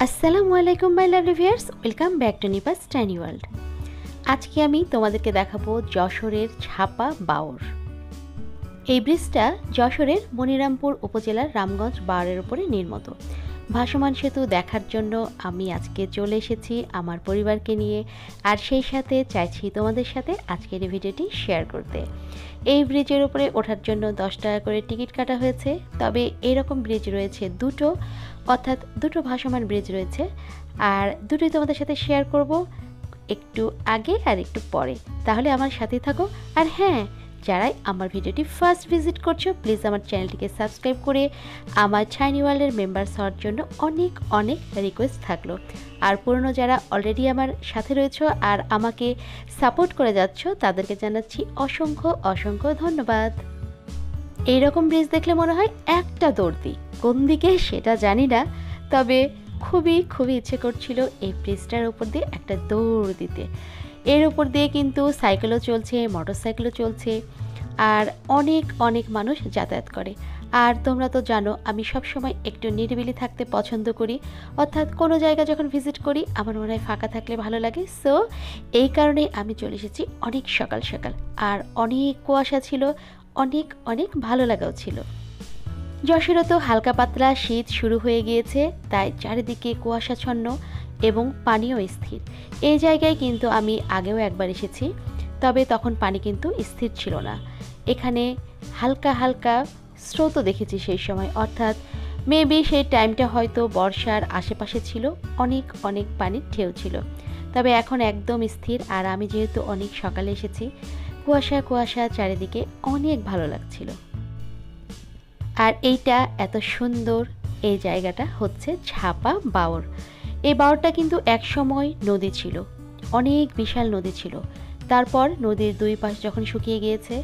আসসালামু আলাইকুম my lovely viewers, welcome back to নিপাস tiny world. আজকে আমি তোমাদেরকে দেখাবো যশোরের ছাপা বাওর। এই ব্রিজটা যশোরের মনিরামপুর উপজেলার রামগঞ্জ বাওরের উপরে নির্মিত। ভাসমান সেতু দেখার জন্য আমি আজকে চলে এসেছি আমার পরিবারকে নিয়ে, আর সেই সাথে চাইছি তোমাদের সাথে আজকের এই ভিডিওটি শেয়ার করতে। এই ব্রিজের উপরে ওঠার জন্য 10 টাকা করে টিকিট কাটা হয়েছে। তবে এরকম ব্রিজ রয়েছে দুটো, অর্থাৎ দুটো ভাসমান ব্রিজ রয়েছে, আর দুটোই তোমাদের সাথে শেয়ার করব, একটু আগে আর একটু পরে। তাহলে আমার সাথে থাকো। আর হ্যাঁ, যারাই আমার ভিডিওটি ফার্স্ট ভিজিট করছো, প্লিজ আমার চ্যানেলটিকে সাবস্ক্রাইব করে আমার টাইনি ওয়ার্ল্ডের মেম্বার্স হওয়ার জন্য অনেক অনেক রিকোয়েস্ট থাকলো। আর পুরনো যারা অলরেডি আমার সাথে রয়েছো আর আমাকে সাপোর্ট করে যাচ্ছ, তাদেরকে জানাচ্ছি অসংখ্য অসংখ্য ধন্যবাদ। এইরকম ব্রিজ দেখলে মনে হয় একটা দৌড় দিই, কোন দিকে সেটা জানি না, তবে খুবই খুবই ইচ্ছে করছিল এই ব্রিজটার উপর দিয়ে একটা দৌড় দিতে। এর উপর দিয়ে কিন্তু সাইকেলও চলছে, মোটর সাইকেলও চলছে, আর অনেক অনেক মানুষ যাতায়াত করে। আর তোমরা তো জানো আমি সবসময় একটু নিরিবিলি থাকতে পছন্দ করি, অর্থাৎ কোনো জায়গা যখন ভিজিট করি আমার মনে হয় ফাঁকা থাকলে ভালো লাগে। সো এই কারণেই আমি চলে এসেছি অনেক সকাল সকাল, আর অনেক কুয়াশা ছিল, অনেক অনেক ভালো লাগাও ছিল। যশোরে তো হালকা পাতলা শীত শুরু হয়ে গিয়েছে, তাই চারিদিকে কুয়াশাচ্ছন্ন এবং পানিও স্থির। এই জায়গায় কিন্তু আমি আগেও একবার এসেছি, তবে তখন পানি কিন্তু স্থির ছিল না। এখানে হালকা হালকা স্রোতও দেখেছি সেই সময়, অর্থাৎ মেবি সেই টাইমটা হয়তো বর্ষার আশেপাশে ছিল, অনেক অনেক পানির ঢেউ ছিল। তবে এখন একদম স্থির, আর আমি যেহেতু অনেক সকালে এসেছি, কুয়াশা কুয়াশা চারিদিকে, অনেক ভালো লাগছিল। আর এইটা এত সুন্দর, এই জায়গাটা হচ্ছে ছাপা বাওর। এই বাওরটা কিন্তু এক সময় নদী ছিল, অনেক বিশাল নদী ছিল। তারপর নদীর দুই পাশ যখন শুকিয়ে গিয়েছে,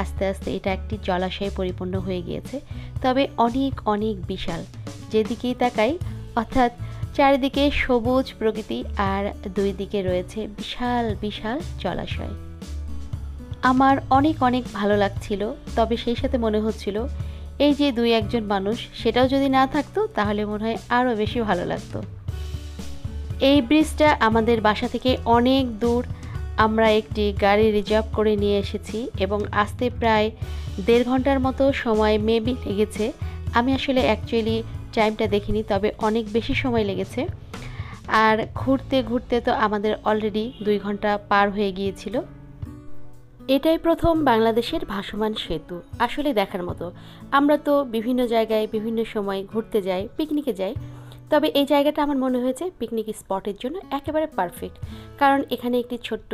আস্তে আস্তে এটা একটি জলাশয়ে পরিপূর্ণ হয়ে গিয়েছে। তবে অনেক অনেক বিশাল, যেদিকেই তাকাই অর্থাৎ চারিদিকে সবুজ প্রকৃতি, আর দুই দিকে রয়েছে বিশাল বিশাল জলাশয়। আমার অনেক অনেক ভালো লাগছিল, তবে সেই সাথে মনে হচ্ছিল এই যে দুই একজন মানুষ, সেটাও যদি না থাকতো তাহলে মনে হয় আরও বেশি ভালো লাগতো। এই ব্রিজটা আমাদের বাসা থেকে অনেক দূর। আমরা একটি গাড়ি রিজার্ভ করে নিয়ে এসেছি এবং আসতে প্রায় 1.5 ঘন্টার মতো সময় মেবি লেগেছে। আমি আসলে অ্যাকচুয়ালি টাইমটা দেখিনি, তবে অনেক বেশি সময় লেগেছে। আর ঘুরতে ঘুরতে তো আমাদের অলরেডি 2 ঘন্টা পার হয়ে গিয়েছিল। এটাই প্রথম বাংলাদেশের ভাসমান সেতু, আসলে দেখার মতো। আমরা তো বিভিন্ন জায়গায় বিভিন্ন সময় ঘুরতে যাই, পিকনিকে যাই, তবে এই জায়গাটা আমার মনে হয়েছে পিকনিক স্পটের জন্য একেবারে পারফেক্ট। কারণ এখানে একটি ছোট্ট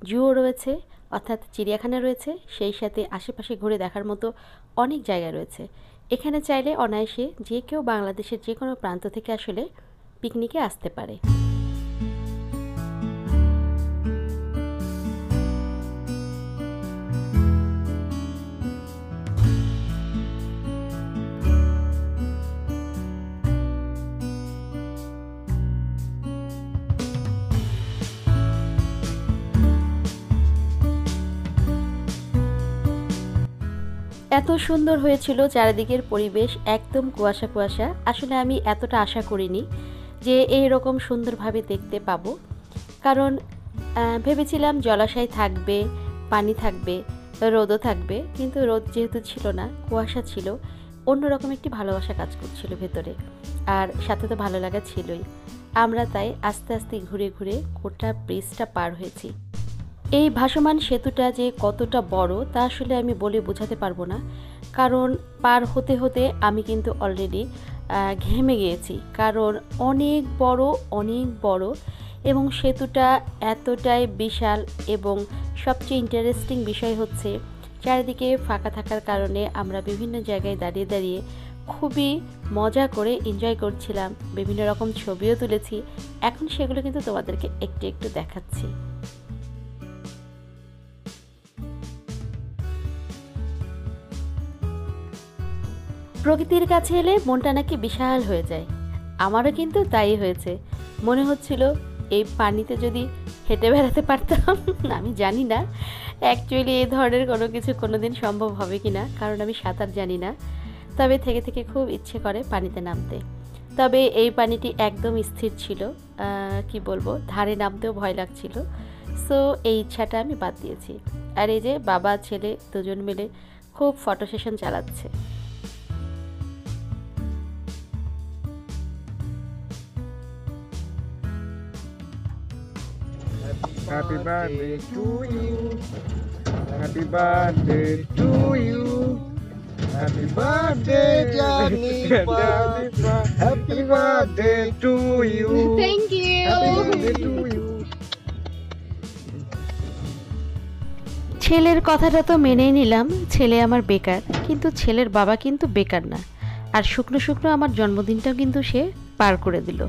জুও রয়েছে, অর্থাৎ চিড়িয়াখানা রয়েছে, সেই সাথে আশেপাশে ঘুরে দেখার মতো অনেক জায়গা রয়েছে। এখানে চাইলে অনায়াসে যে কেউ বাংলাদেশের যে কোনো প্রান্ত থেকে আসলে পিকনিকে আসতে পারে। এত সুন্দর হয়েছিল চারিদিকের পরিবেশ, একদম কুয়াশা কুয়াশা। আসলে আমি এতটা আশা করিনি যে এইরকম সুন্দরভাবে দেখতে পাবো, কারণ ভেবেছিলাম জলাশয় থাকবে, পানি থাকবে, রোদও থাকবে, কিন্তু রোদ যেহেতু ছিল না, কুয়াশা ছিল, অন্যরকম একটি ভালোবাসা কাজ করছিল ভেতরে, আর সাথে তো ভালো লাগা ছিলই। আমরা তাই আস্তে আস্তে ঘুরে ঘুরে গোটা ব্রিজটা পার হয়েছি। এই ভাসমান সেতুটা যে কতটা বড় তা আসলে আমি বলে বোঝাতে পারবো না, কারণ পার হতে হতে আমি কিন্তু অলরেডি ঘেমে গিয়েছি, কারণ অনেক বড়, অনেক বড়, এবং সেতুটা এতটাই বিশাল। এবং সবচেয়ে ইন্টারেস্টিং বিষয় হচ্ছে চারিদিকে ফাঁকা থাকার কারণে আমরা বিভিন্ন জায়গায় দাঁড়িয়ে দাঁড়িয়ে খুবই মজা করে এনজয় করছিলাম, বিভিন্ন রকম ছবিও তুলেছি। এখন সেগুলো কিন্তু তোমাদেরকে একটু একটু দেখাচ্ছি। প্রকৃতির কাছে এলে মনটা নাকি বিশাল হয়ে যায়, আমারও কিন্তু তাই হয়েছে। মনে হচ্ছিল এই পানিতে যদি হেঁটে বেড়াতে পারতাম। আমি জানি না অ্যাকচুয়ালি এই ধরনের কোনো কিছু কোনো দিন সম্ভব হবে কি না, কারণ আমি সাঁতার জানি না। তবে থেকে থেকে খুব ইচ্ছে করে পানিতে নামতে। তবে এই পানিটি একদম স্থির ছিল, কি বলবো, ধারে নামতেও ভয় লাগছিল। সো এই ইচ্ছাটা আমি বাদ দিয়েছি। আর এই যে বাবা ছেলে দুজন মিলে খুব ফটো সেশন চালাচ্ছে। Happy birthday to you. Happy birthday to you. Happy birthday, Janifa. Happy birthday to you. Thank you. Happy birthday to you. ছেলের কথাটা তো মেনেই নিলাম, ছেলে আমার বেকার, কিন্তু ছেলের বাবা কিন্তু বেকার না। আর শুকনো শুকনো আমার জন্মদিনটাও কিন্তু সে পার করে দিল।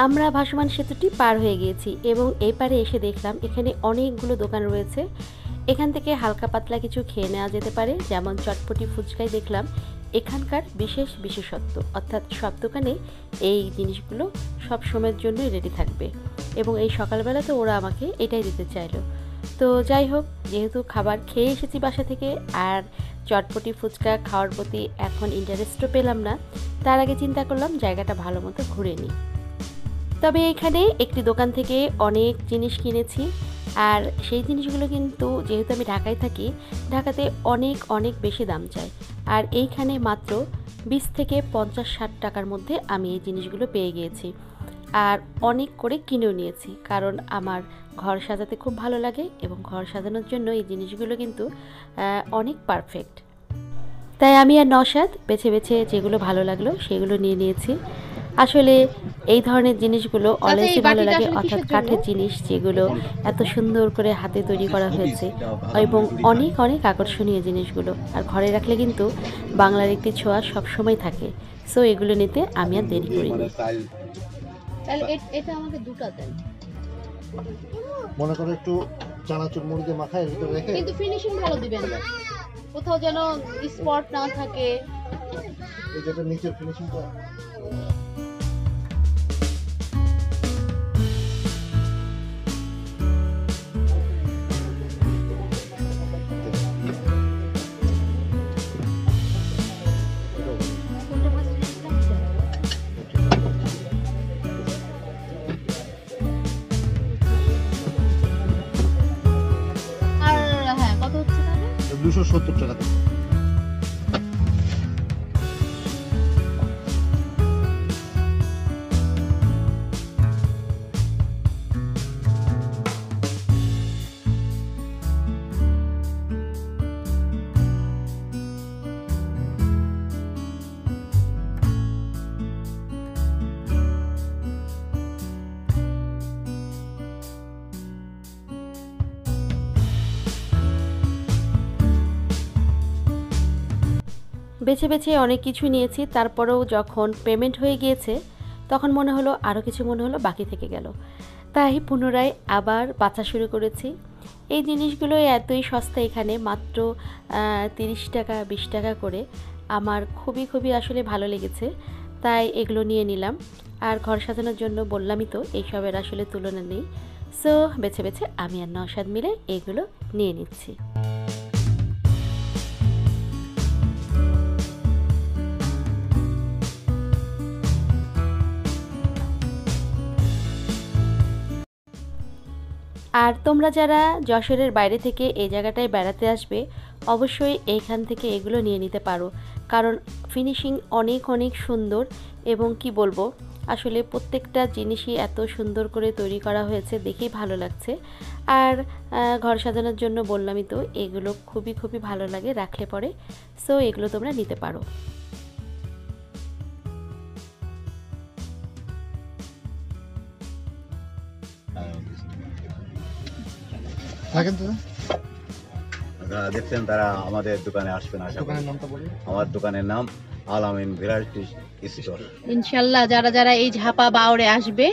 আমরা ভাসমান সেতুটি পার হয়ে গিয়েছি এবং এই পারে এসে দেখলাম এখানে অনেকগুলো দোকান রয়েছে। এখান থেকে হালকা পাতলা কিছু খেয়ে নেওয়া যেতে পারে, যেমন চটপটি ফুচকাই দেখলাম এখানকার বিশেষ বিশেষত্ব, অর্থাৎ সব দোকানে এই জিনিসগুলো সব সময়ের জন্যই রেডি থাকবে এবং এই সকালবেলা তো ওরা আমাকে এটাই দিতে চাইলো। তো যাই হোক, যেহেতু খাবার খেয়ে এসেছি বাসা থেকে আর চটপটি ফুচকা খাওয়ার প্রতি এখন ইন্টারেস্টও পেলাম না, তার আগে চিন্তা করলাম জায়গাটা ভালো মতো ঘুরে নিই। তবে এখানে একটি দোকান থেকে অনেক জিনিস কিনেছি, আর সেই জিনিসগুলো কিন্তু যেহেতু আমি ঢাকায় থাকি, ঢাকাতে অনেক অনেক বেশি দাম চাই, আর এইখানে মাত্র 20 থেকে 50-60 টাকার মধ্যে আমি এই জিনিসগুলো পেয়ে গিয়েছি। আর অনেক করে কিনেও নিয়েছি, কারণ আমার ঘর সাজাতে খুব ভালো লাগে এবং ঘর সাজানোর জন্য এই জিনিসগুলো কিন্তু অনেক পারফেক্ট। তাই আমি আর নওশাদ বেছে বেছে যেগুলো ভালো লাগলো সেগুলো নিয়ে নিয়েছি। আসলে এই ধরনের জিনিসগুলো অলওয়েজই ভালো লাগে, অর্থাৎ কাঠের জিনিস যেগুলো এত সুন্দর করে হাতে তৈরি করা হয়েছে এবং অনেক অনেক আকর্ষণীয় জিনিসগুলো, আর ঘরে রাখলে কিন্তু বাংলার একটি ছোঁয়া সবসময় থাকে। সো এগুলো নিতে আমি আর দেরি করিনি। তাহলে এটা আমাকে দুটো দেন। মনে করো একটু চানাচুর মুড়ি দিয়ে মাখায় এর ভিতরে রেখে, কিন্তু ফিনিশিং ভালো দিবেন না, কোথাও যেন স্পট না থাকে। এই যেটা নিচের ফিনিশিংটা আর হ্যাঁ, কত হচ্ছে তাহলে? 270 টাকা। বেছে বেছে অনেক কিছু নিয়েছি, তারপরেও যখন পেমেন্ট হয়ে গিয়েছে তখন মনে হলো আরও কিছু মনে হলো বাকি থেকে গেল, তাই পুনরায় আবার বাছা শুরু করেছি। এই জিনিসগুলো এতই সস্তা এখানে, মাত্র 30 টাকা 20 টাকা করে। আমার খুবই খুবই আসলে ভালো লেগেছে, তাই এগুলো নিয়ে নিলাম। আর ঘর সাজানোর জন্য বললামই তো, এইসবের আসলে তুলনা নেই। সো বেছে বেছে আমি আর নওশাদ মিলে এগুলো নিয়ে নিচ্ছি। আর তোমরা যারা যশোরের বাইরে থেকে এই জায়গাটায় বেড়াতে আসবে, অবশ্যই এইখান থেকে এগুলো নিয়ে নিতে পারো, কারণ ফিনিশিং অনেক অনেক সুন্দর এবং কি বলবো, আসলে প্রত্যেকটা জিনিসই এত সুন্দর করে তৈরি করা হয়েছে, দেখেই ভালো লাগছে। আর ঘর সাজানোর জন্য বললামই তো, এগুলো খুবই খুবই ভালো লাগে রাখলে পরে। সো এগুলো তোমরা নিতে পারো। দেখছেন তারা আমাদের দোকানে আসবেন আশা করি। আমার দোকানের নাম আল আমিন ভ্যারাইটি স্টোর। ইনশাআল্লাহ যারা যারা এই ঝাপা বাওরে আসবে,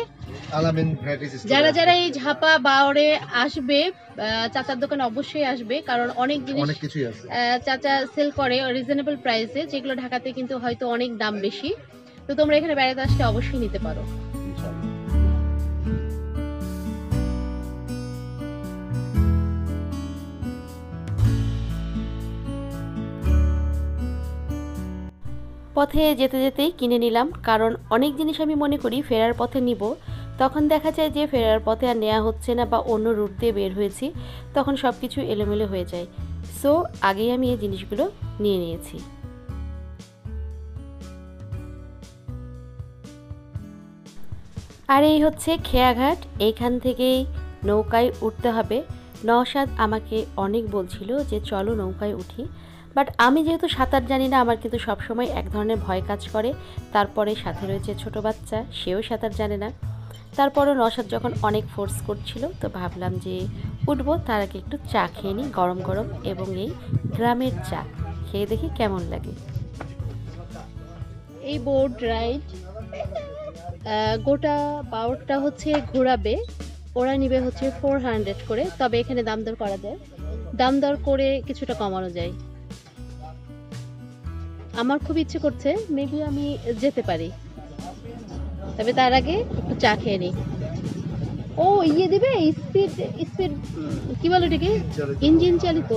যারা যারা এই ঝাপা বাওরে আসবে, চাচার দোকানে অবশ্যই আসবে, কারণ অনেক জিনিস চাচা সেল করে রিজনেবল প্রাইসে, যেগুলো ঢাকাতে কিন্তু হয়তো অনেক দাম বেশি। তো তোমরা এখানে বেড়াতে আসলে অবশ্যই নিতে পারো। পথে যেতে যেতেই কিনে নিলাম, কারণ অনেক জিনিস আমি মনে করি ফেরার পথে নিব, তখন দেখা যায় যে ফেরার পথে আর নেওয়া হচ্ছে না বা অন্য রুট দিয়ে বের হয়েছি, তখন সব কিছু এলোমেলো হয়ে যায়। সো আগেই আমি এই জিনিসগুলো নিয়ে নিয়েছি। আর এই হচ্ছে খেয়াঘাট, এইখান থেকেই নৌকায় উঠতে হবে। নওশাদ আমাকে অনেক বলছিল যে চলো নৌকায় উঠি, বাট আমি যেহেতু সাঁতার জানি না, আমার কিন্তু সবসময় এক ধরনের ভয় কাজ করে। তারপরে সাথে রয়েছে ছোট বাচ্চা, সেও সাঁতার জানে না। তারপরও নওশাদ যখন অনেক ফোর্স করছিল, তো ভাবলাম যে উঠবো, তার আগে একটু চা খেয়ে নিই গরম গরম, এবং এই গ্রামের চা খেয়ে দেখি কেমন লাগে। এই বোট রাইড গোটা বাউটটা হচ্ছে ঘোরাবে, ওরা নিবে হচ্ছে 400 করে, তবে এখানে দাম দর করা যায়, দাম দর করে কিছুটা কমানো যায়। আমার খুব ইচ্ছে করছে, মেবি আমি যেতে পারি, তবে তার আগে একটু চা খেয়ে নিই। ও ইয়ে দিবে, স্পিড স্পিড কি বলে এটাকে, ইঞ্জিন চালিত,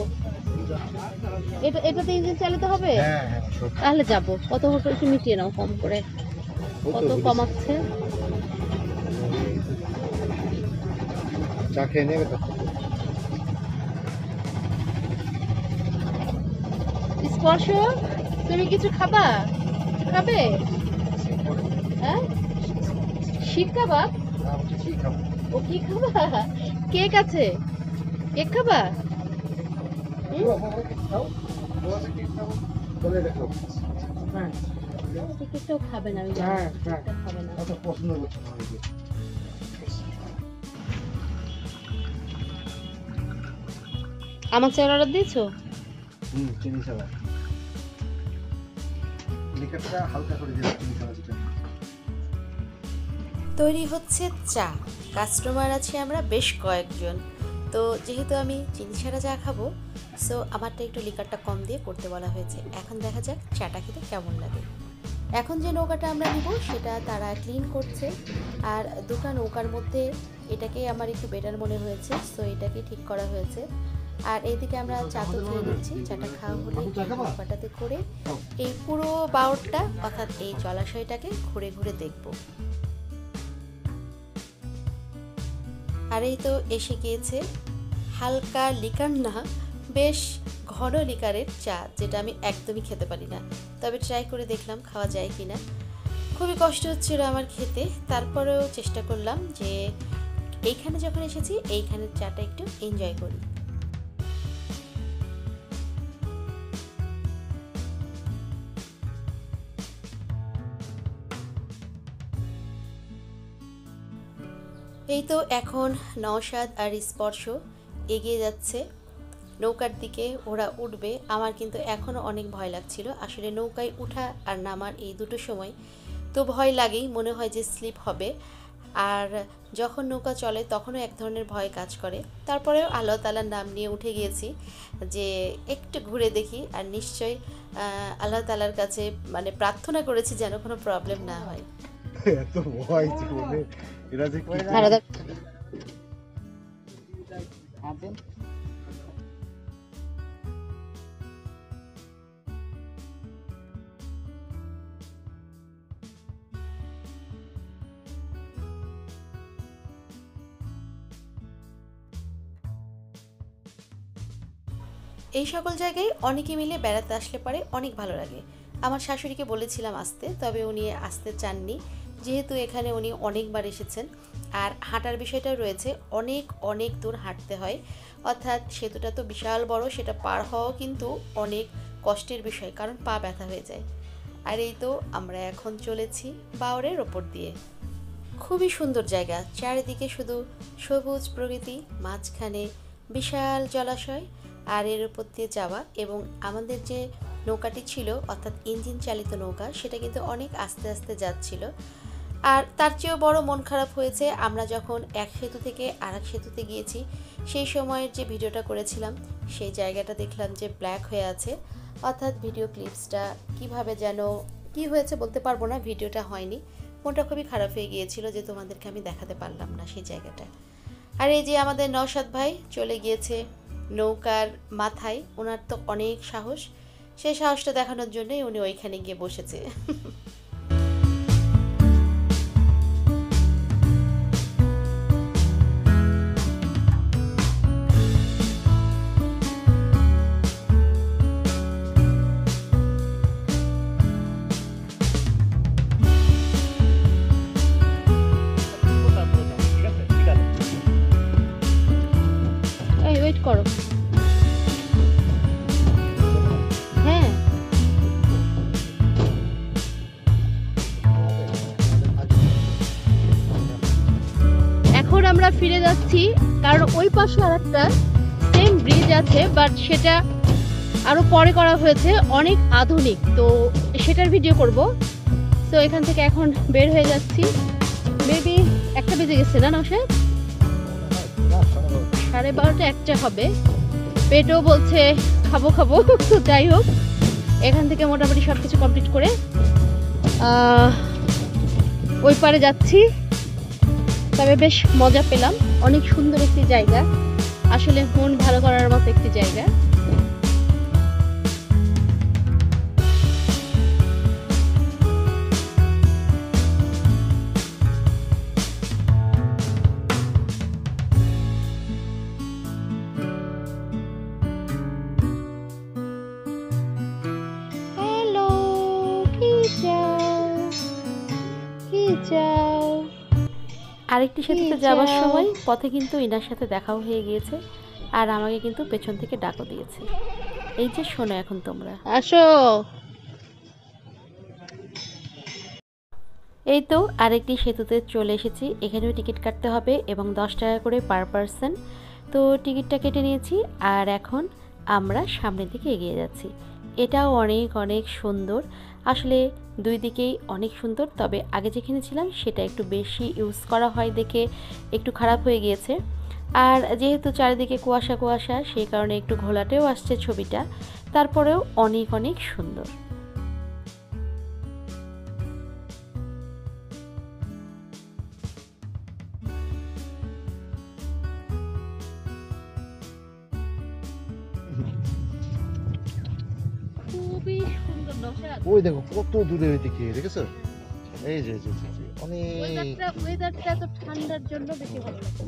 এটাতে ইঞ্জিন চালিত হবে। তাহলে যাবো। কত হোটেল একটু মিটিয়ে নাও কম করে, কত কমাচ্ছে? চা খেয়ে নেবে তো। স্পর্শ, তুমি কিছু খাবা? খাবে? হ্যাঁ, শিক কাবাব। ও কি খাবা? কেক আছে, কেক খাবা? কেকটাও খাবে না, আমি খাবে না। পছন্দ করছে না। আমার চেয়ার অর্ডার দিয়েছো? চিনি ছাড়া লিকারটা হালকা করে দিও, চিনি ছাড়া যেটা। তৈরি হচ্ছে চা, কাস্টমার আছে আমরা বেশ কয়েকজন। তো যেহেতু আমি চিনি ছাড়া চা খাবো, সো আমারটা একটু লিকারটা কম দিয়ে করতে বলা হয়েছে। এখন দেখা যাক চাটা খেতে কেমন লাগে। এখন যে নৌকাটা আমরা নিব সেটা তারা ক্লিন করছে, আর দুটো নৌকার মধ্যে এটাকেই আমার একটু বেটার মনে হয়েছে, সো এটাকে ঠিক করা হয়েছে। আর এইদিকে আমরা চা তো খেয়ে নিচ্ছি, চাটা খাওয়া হলে নৌকাটাতে করে এই পুরো বাউটটা অর্থাৎ এই জলাশয়টাকে ঘুরে ঘুরে দেখব। আর এই তো এসে গিয়েছে হালকা লিকার না, বেশ ঘন লিকারের চা, যেটা আমি একদমই খেতে পারি না, তবে ট্রাই করে দেখলাম খাওয়া যায় কিনা। খুবই কষ্ট হচ্ছিল আমার খেতে, তারপরেও চেষ্টা করলাম যে এইখানে যখন এসেছি এইখানের চাটা একটু এনজয় করি। এই তো এখন নওশাদ আর স্পর্শ এগিয়ে যাচ্ছে নৌকার দিকে, ওরা উঠবে। আমার কিন্তু এখনও অনেক ভয় লাগছিল, আসলে নৌকায় উঠা আর নামার এই দুটো সময় তো ভয় লাগেই, মনে হয় যে স্লিপ হবে। আর যখন নৌকা চলে তখনও এক ধরনের ভয় কাজ করে। তারপরেও আল্লাহ তাআলার নাম নিয়ে উঠে গিয়েছি যে একটু ঘুরে দেখি, আর নিশ্চয়ই আল্লাহ তাআলার কাছে মানে প্রার্থনা করেছি যেন কোনো প্রবলেম না হয়। এত ভয় জীবনে, এরা যে কি এই সকল জায়গায় অনেকে মিলে বেড়াতে আসলে পরে অনেক ভালো লাগে। আমার শাশুড়িকে বলেছিলাম আসতে, তবে উনি আসতে চাননি, যেহেতু এখানে উনি অনেকবার এসেছেন। আর হাঁটার বিষয়টাও রয়েছে, অনেক অনেক দূর হাঁটতে হয়, অর্থাৎ সেতুটা তো বিশাল বড়, সেটা পার হওয়াও কিন্তু অনেক কষ্টের বিষয়, কারণ পা ব্যথা হয়ে যায়। আর এই তো আমরা এখন চলেছি বাওরের ওপর দিয়ে। খুবই সুন্দর জায়গা, চারিদিকে শুধু সবুজ প্রকৃতি, মাঝখানে বিশাল জলাশয়, আর এর উপর দিয়ে যাওয়া। এবং আমাদের যে নৌকাটি ছিল অর্থাৎ ইঞ্জিন চালিত নৌকা, সেটা কিন্তু অনেক আস্তে আস্তে যাচ্ছিল। আর তার চেয়েও বড় মন খারাপ হয়েছে, আমরা যখন এক সেতু থেকে আরেক সেতুতে গিয়েছি, সেই সময়ের যে ভিডিওটা করেছিলাম সেই জায়গাটা দেখলাম যে ব্ল্যাক হয়ে আছে, অর্থাৎ ভিডিও ক্লিপসটা কিভাবে যেন কি হয়েছে বলতে পারবো না, ভিডিওটা হয়নি। মনটা খুবই খারাপ হয়ে গিয়েছিল যে তোমাদেরকে আমি দেখাতে পারলাম না সেই জায়গাটা। আর এই যে আমাদের নওশাদ ভাই চলে গিয়েছে নৌকার মাথায়, ওনার তো অনেক সাহস, সেই সাহসটা দেখানোর জন্যই উনি ওইখানে গিয়ে বসেছে। ওয়েট করো। হ্যাঁ এখন আমরা ফিরে যাচ্ছি, কারণ ওই পাশে আর একটা সেম ব্রিজ আছে, বাট সেটা আরো পরে করা হয়েছে, অনেক আধুনিক, তো সেটার ভিডিও করব। তো এখান থেকে এখন বের হয়ে যাচ্ছি। মেবি 1টা বেজে গেছে না নৌশাদ? 12:30 1টা হবে। পেটও বলছে খাবো খাবো। তো যাই হোক, এখান থেকে মোটামুটি সবকিছু কমপ্লিট করে ওই পারে যাচ্ছি। তবে বেশ মজা পেলাম, অনেক সুন্দর একটি জায়গা, আসলে মন ভালো করার মতো একটি জায়গা। হ্যালো, কি চাও? আরেকটি সেতুতে যাওয়ার সময় পথে কিন্তু ইনার সাথে দেখাও হয়ে গিয়েছে, আর আমাকে কিন্তু পেছন থেকে ডাকও দিয়েছে। এই যে শোনো এখন তোমরা, আসো। এই তো আরেকটি সেতুতে চলে এসেছি। এখানেও টিকিট কাটতে হবে এবং 10 টাকা করে পার পারসন। তো টিকিটটা কেটে নিয়েছি, আর এখন আমরা সামনের দিকে এগিয়ে যাচ্ছি। এটাও অনেক অনেক সুন্দর, আসলে দুই দিকেই অনেক সুন্দর। তবে আগে যেখানে ছিলাম সেটা একটু বেশি ইউজ করা হয় দেখে একটু খারাপ হয়ে গিয়েছে, আর যেহেতু চারিদিকে কুয়াশা কুয়াশা সেই কারণে একটু ঘোলাটেও আসছে ছবিটা, তারপরেও অনেক অনেক সুন্দর। খুবই সুন্দর নৌশাদ। ওই দেখো কত দূরে ওইদিকে, দেখেছো? এই যে অনেক ওয়েদারটা তো ঠান্ডার জন্য বেশি ভালো লাগে।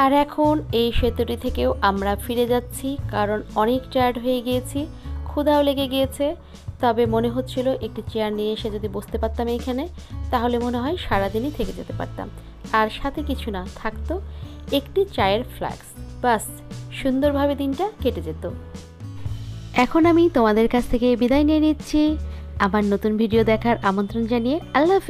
আর এখন এই সেতুটি থেকেও আমরা ফিরে যাচ্ছি, কারণ অনেক টায়ার্ড হয়ে গিয়েছি, ক্ষুধাও লেগে গিয়েছে। তবে মনে হচ্ছিল একটি চেয়ার নিয়ে এসে যদি বসতে পারতাম এইখানে, তাহলে মনে হয় সারাদিনই থেকে যেতে পারতাম। আর সাথে কিছু না থাকতো, একটি চায়ের ফ্লাক্স, বাস সুন্দরভাবে দিনটা কেটে যেত। এখন আমি তোমাদের কাছ থেকে বিদায় নিয়ে নিচ্ছি। আবার নতুন ভিডিও দেখার আমন্ত্রণ জানিয়ে আল্লাহ হাফেজ।